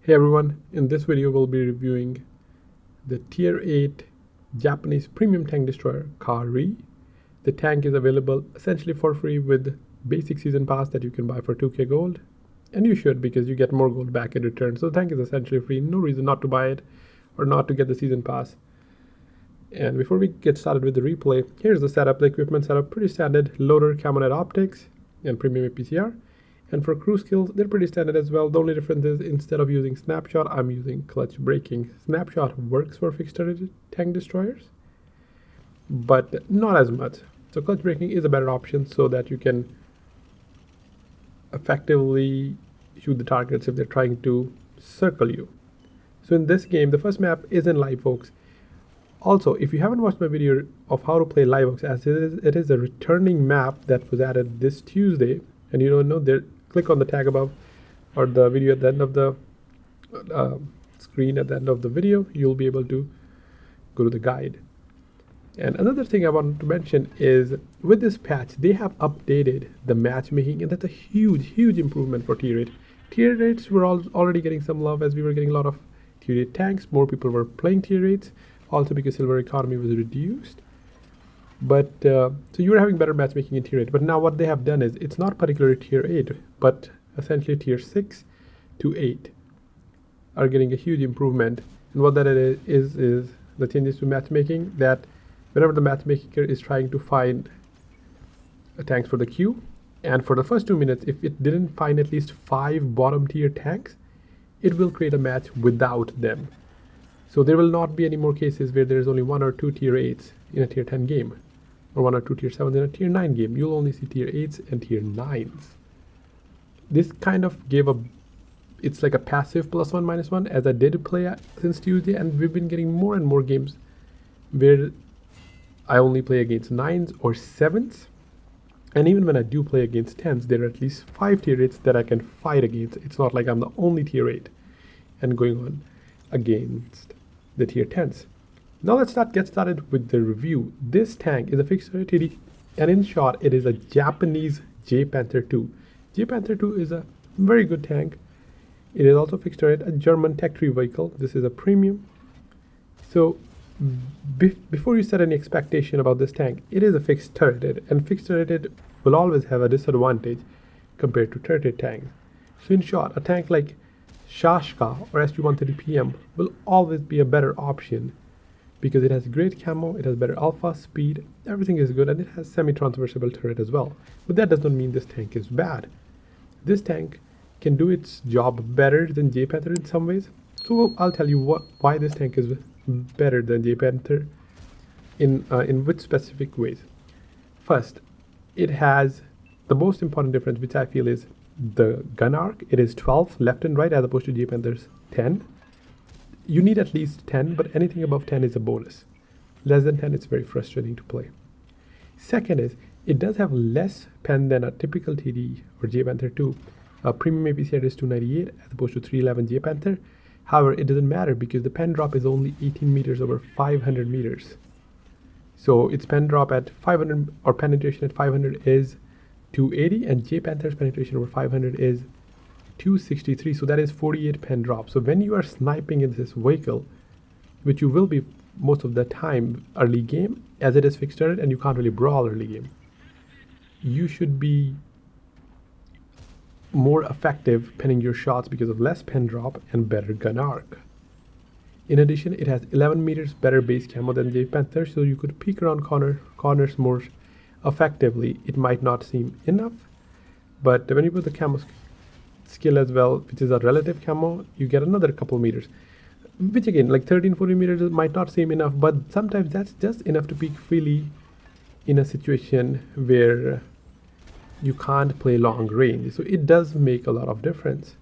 Hey everyone, in this video we'll be reviewing the Tier 8 Japanese premium tank destroyer Kari. The tank is available essentially for free with basic season pass that you can buy for 2k gold, and you should because you get more gold back in return. So the tank is essentially free, no reason not to buy it or not to get the season pass. And before we get started with the replay, here's the setup. The equipment setup, pretty standard: loader, Camouflage optics, and premium APCR. And for crew skills, they're pretty standard as well. The only difference is instead of using snapshot, I'm using clutch braking. Snapshot works for fixed turret tank destroyers, but not as much. So clutch braking is a better option so that you can effectively shoot the targets if they're trying to circle you. So in this game, the first map is in Live Oaks. Also, if you haven't watched my video of how to play Live Oaks, as it is a returning map that was added this Tuesday, and you don't know, there, click on the tag above or the video at the end of the screen at the end of the video. You'll be able to go to the guide. And another thing I want to mention is with this patch, they have updated the matchmaking, and that's a huge improvement for tier 8. Tier 8s were already getting some love as we were getting a lot of tier 8 tanks. More people were playing tier 8s, also because silver economy was reduced. But so you were having better matchmaking in tier 8. But now what they have done is it's not particularly tier 8, but essentially tier 6 to 8 are getting a huge improvement. And what that is the changes to matchmaking, that whenever the matchmaker is trying to find tanks for the queue, and for the first 2 minutes, if it didn't find at least 5 bottom tier tanks, it will create a match without them. So there will not be any more cases where there is only 1 or 2 tier 8s in a tier 10 game, or 1 or 2 tier 7s in a tier 9 game. You'll only see tier 8s and tier 9s. This kind of gave it's like a passive +1 -1, as I did play since Tuesday, and we've been getting more and more games where I only play against 9s or 7s. And even when I do play against 10s, there are at least 5 tier 8s that I can fight against. It's not like I'm the only tier 8 and going on against the tier 10s. Now let's get started with the review. This tank is a fixed turret TD, and in short, it is a Japanese J Panther 2. J Panther 2 is a very good tank. It is also fixed turret, a German tech tree vehicle. This is a premium. So before you set any expectation about this tank, it is a fixed turreted, and fixed turreted will always have a disadvantage compared to turreted tanks. So in short, a tank like Shashka or SU-130 PM will always be a better option because it has great camo, it has better alpha, speed, everything is good, and it has semi-transversible turret as well. But that does not mean this tank is bad. This tank can do its job better than J Panther in some ways. So I'll tell you why this tank is better than J Panther in which specific ways. First, it has the most important difference, which I feel is the gun arc. It is 12 left and right as opposed to J Panther's 10. You need at least 10, but anything above 10 is a bonus. Less than 10, it's very frustrating to play. Second is, it does have less pen than a typical TD or J Panther 2. Premium APCR is 298 as opposed to 311 J Panther. However, it doesn't matter because the pen drop is only 18 meters over 500 meters. So its pen drop at 500, or penetration at 500 is 280, and J Panther's penetration over 500 is 263. So that is 48 pen drop. So when you are sniping in this vehicle, which you will be most of the time early game, as it is fixed turret and you can't really brawl early game, you should be more effective penning your shots because of less pen drop and better gun arc. In addition, it has 11 meters better base camo than J Panther, so you could peek around corners more effectively. It might not seem enough, but when you put the camo skill as well, which is a relative camo, you get another couple meters, which again, like 13-14 meters might not seem enough, but sometimes that's just enough to peek freely in a situation where you can't play long range. So it does make a lot of difference,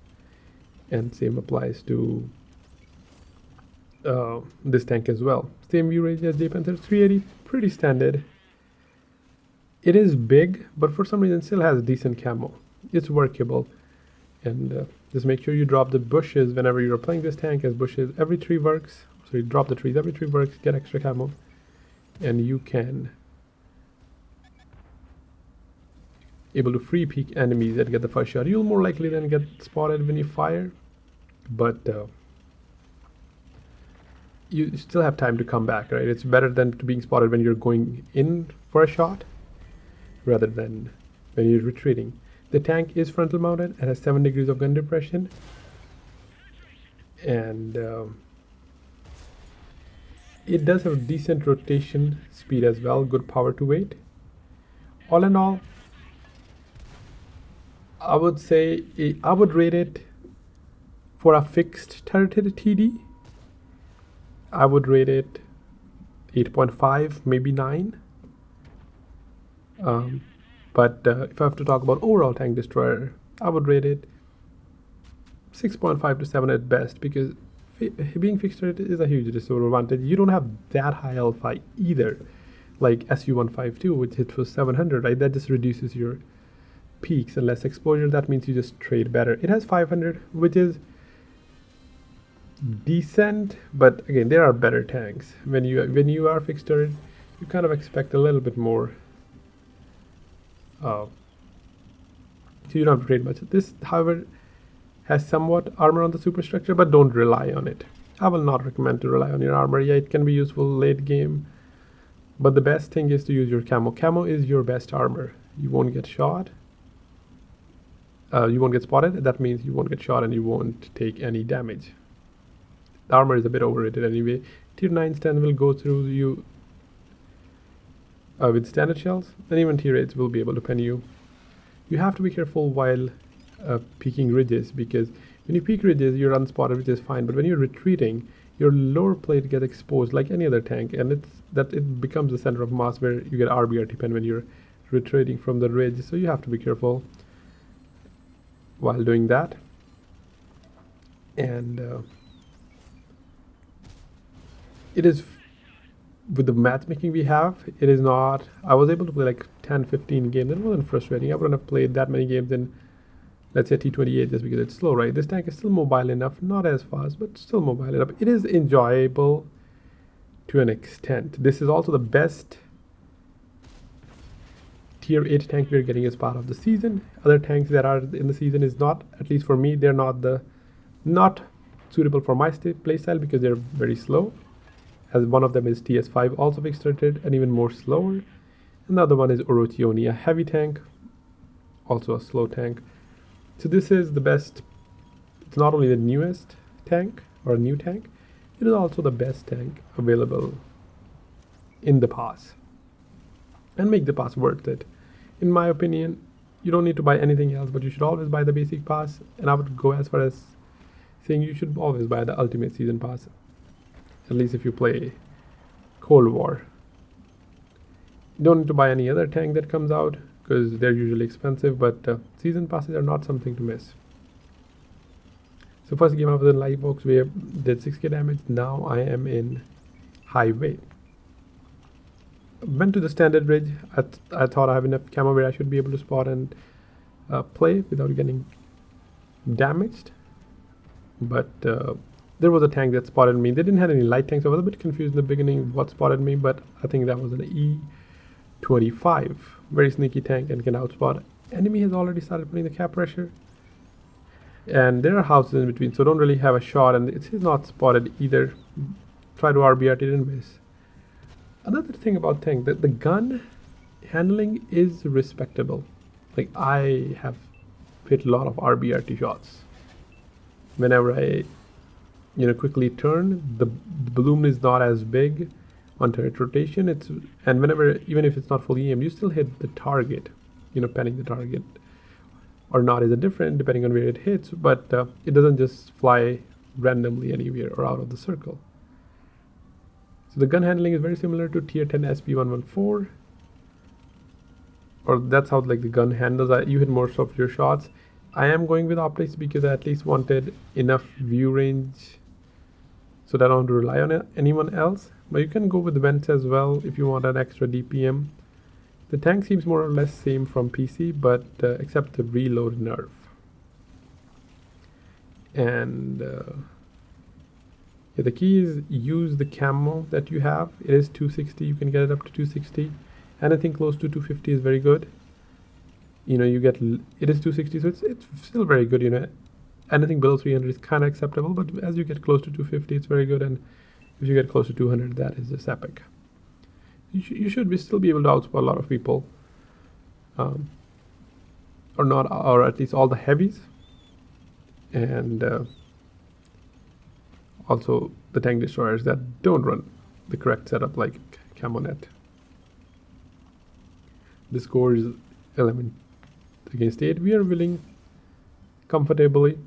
and same applies to this tank as well. Same view range as J Panther, 380, pretty standard. It is big, but for some reason still has decent camo. It's workable, and just make sure you drop the bushes whenever you're playing this tank, as bushes every tree works. So you drop the trees every tree works, get extra camo, and you can able to free peek enemies and get the first shot. You'll more likely then get spotted when you fire, but you still have time to come back, right? It's better than to being spotted when you're going in for a shot rather than when you're retreating. The tank is frontal mounted and has 7 degrees of gun depression, and it does have decent rotation speed as well, good power to weight. All in all, I would say I would rate it for a fixed turret TD. I would rate it 8.5, maybe 9. But if I have to talk about overall tank destroyer, I would rate it 6.5 to 7 at best, because being fixed turret is a huge disadvantage. You don't have that high alpha either, like SU-152, which hits for 700, right? That just reduces your peaks and less exposure. That means you just trade better. It has 500, which is decent, but again, there are better tanks. When you are fixed turret, you kind of expect a little bit more. So you don't have to trade much. This, however, has somewhat armor on the superstructure, but don't rely on it. I will not recommend to rely on your armor. Yeah, it can be useful late game, but the best thing is to use your camo. Camo is your best armor. You won't get shot. You won't get spotted. That means you won't get shot and you won't take any damage. The armor is a bit overrated anyway. Tier 9 stand will go through you with standard shells, and even tier 8s will be able to pen you. You have to be careful while peeking ridges, because when you peek ridges, you're unspotted, which is fine. But when you're retreating, your lower plate gets exposed like any other tank, and it becomes the center of mass where you get RBRT pen when you're retreating from the ridge. So you have to be careful while doing that. And it is, with the matchmaking we have, it is not, I was able to play like 10-15 games. It wasn't frustrating. I wouldn't have played that many games in, let's say, T28 just because it's slow, right? This tank is still mobile enough, not as fast, but still mobile enough. It is enjoyable to an extent. This is also the best tier 8 tank we're getting as part of the season. Other tanks that are in the season is not, at least for me, they're not suitable for my playstyle because they're very slow. As one of them is TS5, also fixed turret and even more slower. And the other one is Orochioni, a heavy tank, also a slow tank. So this is the best. It's not only the newest tank or a new tank, it is also the best tank available in the pass, and make the pass worth it. In my opinion, you don't need to buy anything else, but you should always buy the basic pass. And I would go as far as saying you should always buy the ultimate season pass, at least if you play Cold War. You don't need to buy any other tank that comes out because they're usually expensive, but season passes are not something to miss. So first game I was in live box, we did 6k damage. Now I am in high weight. Went to the standard ridge. I thought I have enough camo where I should be able to spot and play without getting damaged. But there was a tank that spotted me. They didn't have any light tanks. I was a bit confused in the beginning what spotted me, but I think that was an E25. Very sneaky tank and can outspot. Enemy has already started putting the cap pressure. And there are houses in between, so don't really have a shot, and it's not spotted either. Try to RBRT, didn't miss. Another thing about tank, that the gun handling is respectable. Like, I have hit a lot of RBRT shots. Whenever I quickly turn, the balloon is not as big on turret rotation. And whenever, even if it's not fully aimed, you still hit the target. Penning the target or not is a different depending on where it hits, but it doesn't just fly randomly anywhere or out of the circle. So the gun handling is very similar to tier 10 SP114, or that's how like the gun handles. You hit most of your shots. I am going with optics because I at least wanted enough view range so that I don't have to rely on anyone else. But you can go with vents as well if you want an extra DPM. The tank seems more or less same from PC, but except the reload nerf. And the key is use the camo that you have. It is 260. You can get it up to 260. Anything close to 250 is very good. You get it is 260, so it's still very good. anything below 300 is kind of acceptable, but as you get close to 250, it's very good, and if you get close to 200, that is just epic. You should still be able to outspot a lot of people, or not, or at least all the heavies, and also the tank destroyers that don't run the correct setup, like Camouflage. The score is 11 against 8. We are winning comfortably.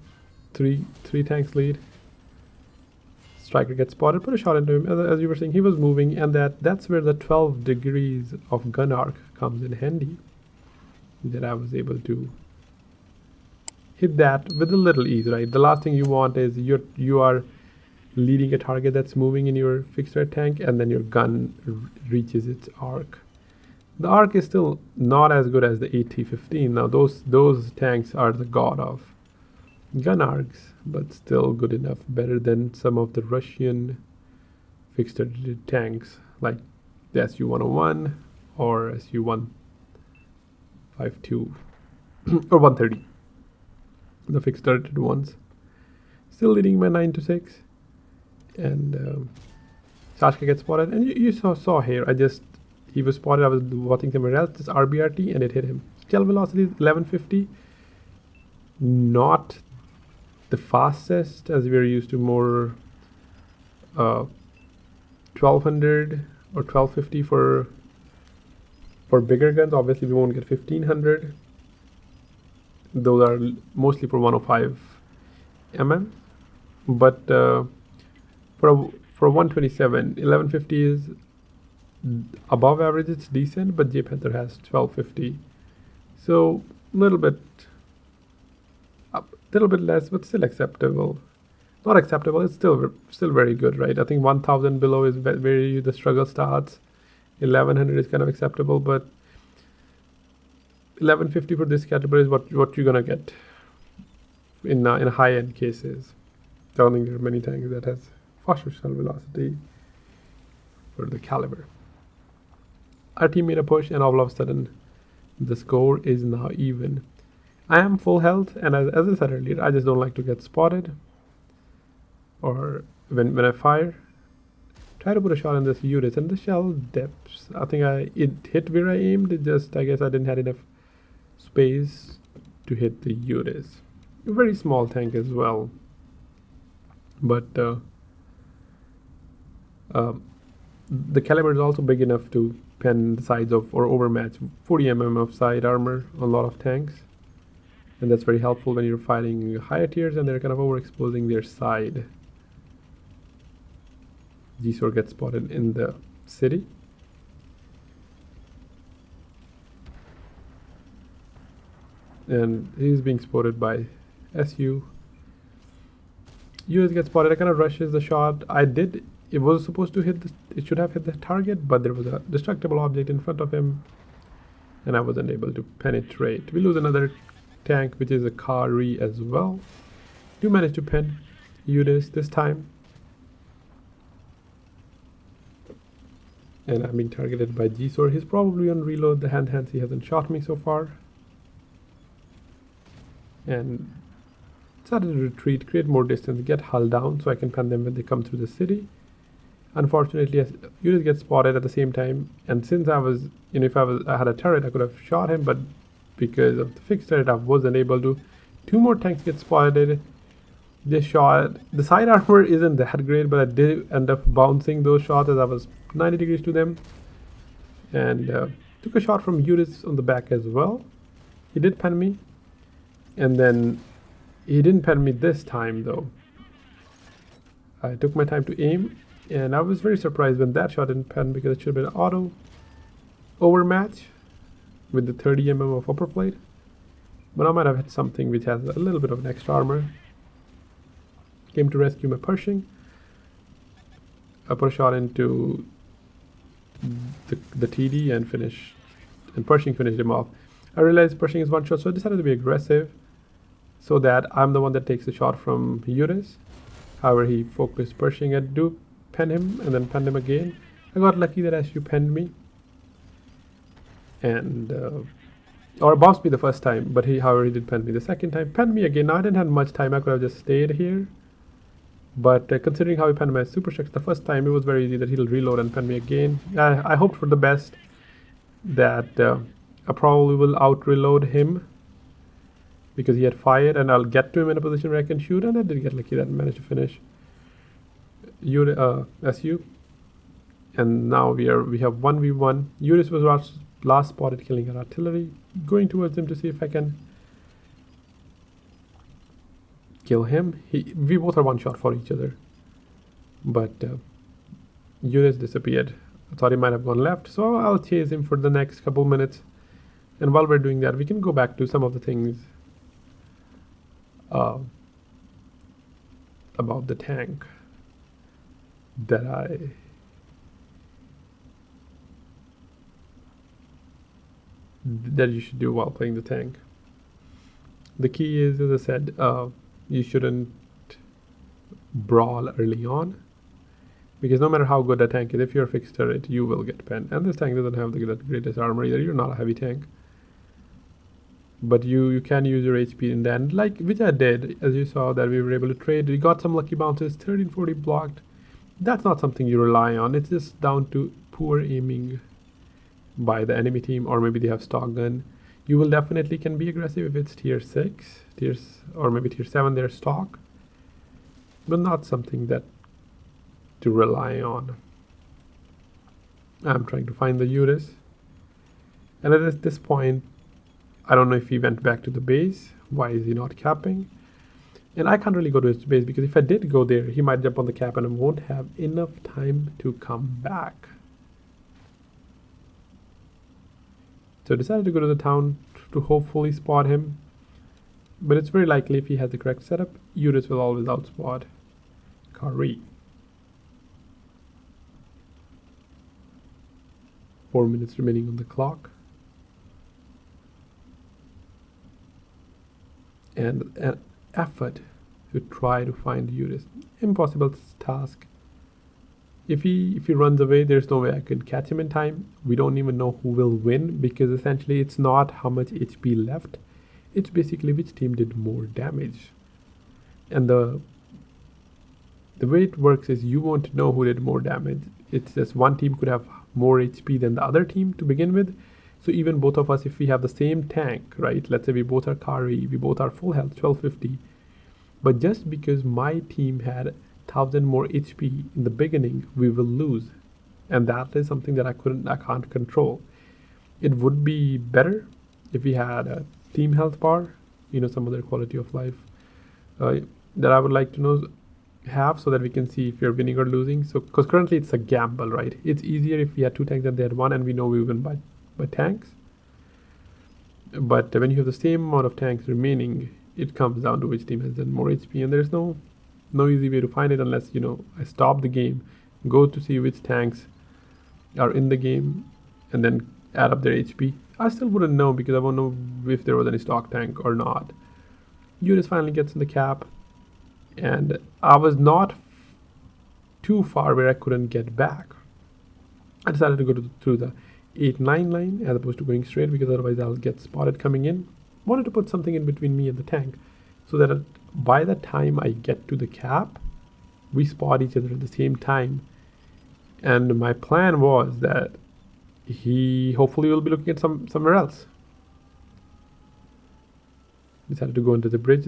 Three tanks lead. Striker gets spotted, put a shot into him. As you were saying, he was moving, and that's where the 12 degrees of gun arc comes in handy. That I was able to hit that with a little ease, right? The last thing you want is you are leading a target that's moving in your fixed red tank, and then your gun reaches its arc. The arc is still not as good as the AT-15. Now those tanks are the god of gun arcs, but still good enough, better than some of the Russian fixed tanks like the Su-101 or Su-152 or 130. The fixed turreted ones. Still leading by 9-6, and Sashka gets spotted, and you saw here. He was spotted. I was watching somewhere else. This RBRT, and it hit him. Shell velocity is 1150. Not the fastest, as we are used to, more 1200 or 1250 for bigger guns. Obviously, we won't get 1500. Those are mostly for 105 mm. But for a 127, 1150 is above average. It's decent, but J Panther has 1250, so a little bit less, but still acceptable. Not acceptable. It's still very good, right? I think 1000 below is where the struggle starts. 1100 is kind of acceptable, but 1150 for this category is what you're gonna get in high-end cases. I don't think there are many tanks that has faster shell velocity for the caliber. Our team made a push, and all of a sudden the score is now even. I am full health, and as I said earlier, I just don't like to get spotted, or when I fire, try to put a shot in this unit, and the shell depths. I think it hit where I aimed. I guess I didn't have enough space to hit the UDIS. A very small tank as well, but the caliber is also big enough to pen the sides of or overmatch 40 mm of side armor on a lot of tanks, and that's very helpful when you're fighting higher tiers and they're kind of overexposing their side. G-Sword gets spotted in the city. And he's being spotted by SU. US gets spotted. I kind of rushes the shot. It was supposed to hit it should have hit the target, but there was a destructible object in front of him, and I wasn't able to penetrate. We lose another tank, which is a Kari as well. Do manage to pen UDIS this time. And I'm being targeted by G-Sword. He's probably on reload. The hands he hasn't shot me so far. And decided to retreat, create more distance, get hull down so I can pen them when they come through the city. Unfortunately, UDIS gets spotted at the same time, and since I was, if I had a turret, I could have shot him, but because of the fixed turret, I wasn't able to. Two more tanks get spotted. They shot. The side armor isn't that great, but I did end up bouncing those shots as I was 90 degrees to them, and took a shot from UDIS on the back as well. He did pen me, and then he didn't pen me this time though. I took my time to aim, and I was very surprised when that shot didn't pen, because it should have been an auto overmatch with the 30 mm of upper plate. But I might have hit something which has a little bit of an extra armor. Came to rescue my Pershing. I put a shot into the TD and Pershing finished him off. I realized Pershing is one shot, so I decided to be aggressive so that I'm the one that takes the shot from UDIS. However, he focused Pershing and do pen him and then pen him again. I got lucky that SU penned me, and Or bounced me the first time, but however, he did pen me the second time. Penned me again. Now I didn't have much time. I could have just stayed here. But considering how he penned my super strikes the first time, it was very easy that he'll reload and pen me again. I hoped for the best, that I probably will out-reload him because he had fired, and I'll get to him in a position where I can shoot, and I did get lucky that I managed to finish SU. And now we have 1v1. Uris was last spotted killing our artillery. Going towards him to see if I can kill him. We both are one shot for each other. But Uris disappeared. I thought he might have gone left, so I'll chase him for the next couple minutes. And while we're doing that, we can go back to some of the things about the tank that you should do while playing the tank. The key is, as I said, you shouldn't brawl early on, because no matter how good a tank is, if you're a fixed turret, you will get penned. And this tank doesn't have the greatest armor either. You're not a heavy tank, but you can use your HP in the end, which I did. As you saw, that we were able to trade. We got some lucky bounces. 1340 blocked. That's not something you rely on. It's just down to poor aiming by the enemy team, or maybe they have stock gun. You will definitely can be aggressive if it's tier 6, or maybe tier 7, their stock, but not something that to rely on. I'm trying to find the Uris, and at this point, I don't know if he went back to the base. Why is he not capping? And I can't really go to his base, because if I did go there, he might jump on the cap and I won't have enough time to come back. So I decided to go to the town to hopefully spot him. But it's very likely, if he has the correct setup, Uris will always outspot Kari. 4 minutes remaining on the clock. And an effort to try to find Uris. Impossible task. If he runs away, there's no way I could catch him in time. We don't even know who will win, because essentially it's not how much HP left. It's basically which team did more damage. And the way it works is you won't know who did more damage. It's just one team could have more HP than the other team to begin with. So even both of us, if we have the same tank, right? Let's say we both are Kari, we both are full health, 1250. But just because my team had 1000 more HP in the beginning, we will lose. And that is something that I can't control. It would be better if we had a team health bar, some other quality of life that I would like to have, so that we can see if you're winning or losing. So, because currently it's a gamble, right? It's easier if we had 2 tanks than they had 1, and we know we win by tanks. But when you have the same amount of tanks remaining, it comes down to which team has done more HP, and there's no easy way to find it unless I stop the game, go to see which tanks are in the game, and then add up their HP. I still wouldn't know, because I won't know if there was any stock tank or not. Uris finally gets in the cap, and I was not too far where I couldn't get back. I decided to go through the 8-9 line as opposed to going straight, because otherwise I'll get spotted coming in. Wanted to put something in between me and the tank, so that by the time I get to the cap, we spot each other at the same time. And my plan was that he hopefully will be looking at somewhere else. Decided to go into the bridge.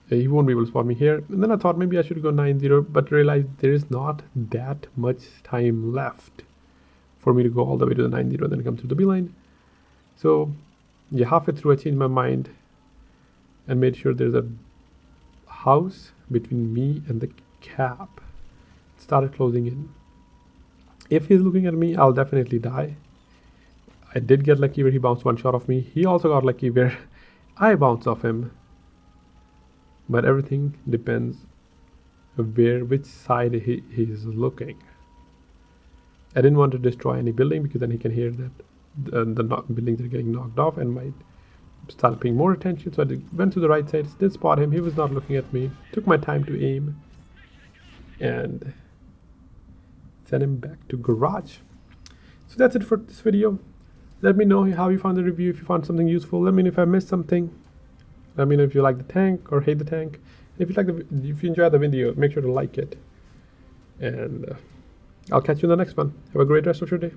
He won't be able to spot me here. And then I thought maybe I should go 9-0, but realized there is not that much time left for me to go all the way to the 9-0 and then come through the B line. So yeah, halfway through I changed my mind and made sure there's a house between me and the cap. Started closing in. If he's looking at me, I'll definitely die. I did get lucky where he bounced 1 shot off me. He also got lucky where I bounced off him. But everything depends which side he's looking. I didn't want to destroy any building, because then he can hear that the buildings are getting knocked off and might start paying more attention. So I went to the right side, did spot him. He was not looking at me. Took my time to aim and send him back to garage. So that's it for this video. Let me know how you found the review, if you found something useful. Let me know if I missed something. Let me know if you like the tank or hate the tank. If you enjoyed the video, make sure to like it. And I'll catch you in the next one. Have a great rest of your day.